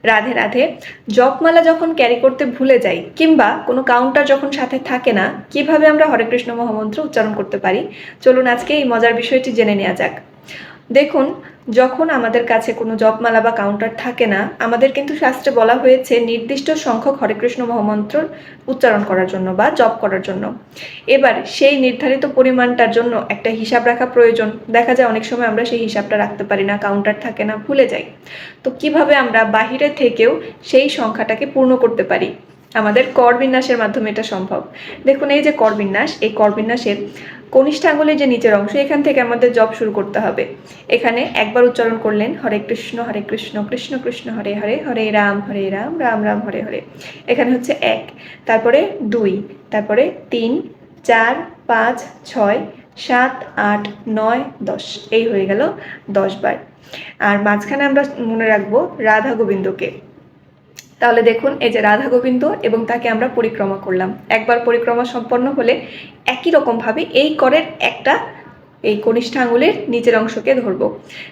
রাধে রাধে। জপমালা যখন ক্যারি করতে ভুলে যাই কিংবা কোনো কাউন্টার যখন সাথে থাকে না, কিভাবে আমরা হরে কৃষ্ণ মহামন্ত্র উচ্চারণ করতে পারি, চলুন আজকে এই মজার বিষয়টি জেনে নেওয়া যাক। দেখুন, যখন আমাদের কাছে কোনো জপমালা বা কাউন্টার থাকে না, আমাদের কিন্তু শাস্ত্রে বলা হয়েছে নির্দিষ্ট সংখ্যক হরে কৃষ্ণ মহামন্ত্র উচ্চারণ করার জন্য বা জপ করার জন্য। এবার সেই নির্ধারিত পরিমাণটার জন্য একটা হিসাব রাখা প্রয়োজন। দেখা যায় অনেক সময় আমরা সেই হিসাবটা রাখতে পারি না, কাউন্টার থাকে না, ভুলে যাই। তো কিভাবে আমরা বাহিরে থেকেও সেই সংখ্যাটাকে পূর্ণ করতে পারি? আমাদের কর বিন্যাসের মাধ্যমে এটা সম্ভব। দেখুন, এই যে কর বিন্যাস, এই কর বিন্যাসের কনিষ্ঠ আঙ্গুলের যে নিচের অংশ, এখান থেকে আমাদের জপ শুরু করতে হবে। এখানে একবার উচ্চারণ করলেন হরে কৃষ্ণ কৃষ্ণ কৃষ্ণ হরে হরে, হরে রাম রাম রাম হরে হরে। এখানে হচ্ছে 1, তারপরে 2, তারপরে 3, 4, 5, 6, 7, 8, 9, 10, এই হয়ে গেল 10 বার। আর মাঝখানে আমরা মনে রাখবো রাধা গোবিন্দকে। তাহলে দেখুন, এই যে রাধা গোবিন্দ এবং তাকে আমরা পরিক্রমা করলাম। একবার পরিক্রমা সম্পন্ন হলে একই রকমভাবে এই করের একটা এই কনিষ্ঠ আঙুলের নিচের অংশকে ধরবো।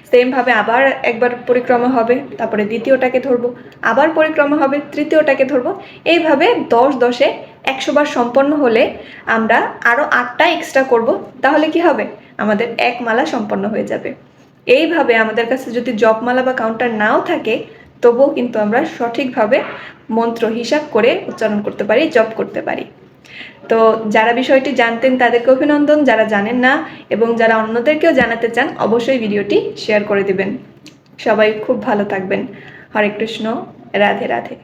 সেমভাবে আবার একবার পরিক্রমা হবে, তারপরে দ্বিতীয়টাকে ধরবো, আবার পরিক্রমা হবে, তৃতীয়টাকে ধরবো। এইভাবে 10 10-এ 100 বার সম্পন্ন হলে আমরা আরও 8টা এক্সট্রা করব। তাহলে কি হবে? আমাদের এক মালা সম্পন্ন হয়ে যাবে। এইভাবে আমাদের কাছে যদি জপমালা বা কাউন্টার নাও থাকে, তবুও কিন্তু আমরা সঠিকভাবে মন্ত্র হিসাব করে উচ্চারণ করতে পারি, জপ করতে পারি। তো যারা বিষয়টি জানতেন তাদেরকে অভিনন্দন, যারা জানেন না এবং যারা অন্যদেরকেও জানাতে চান অবশ্যই ভিডিওটি শেয়ার করে দিবেন। সবাই খুব ভালো থাকবেন। হরে কৃষ্ণ, রাধে রাধে।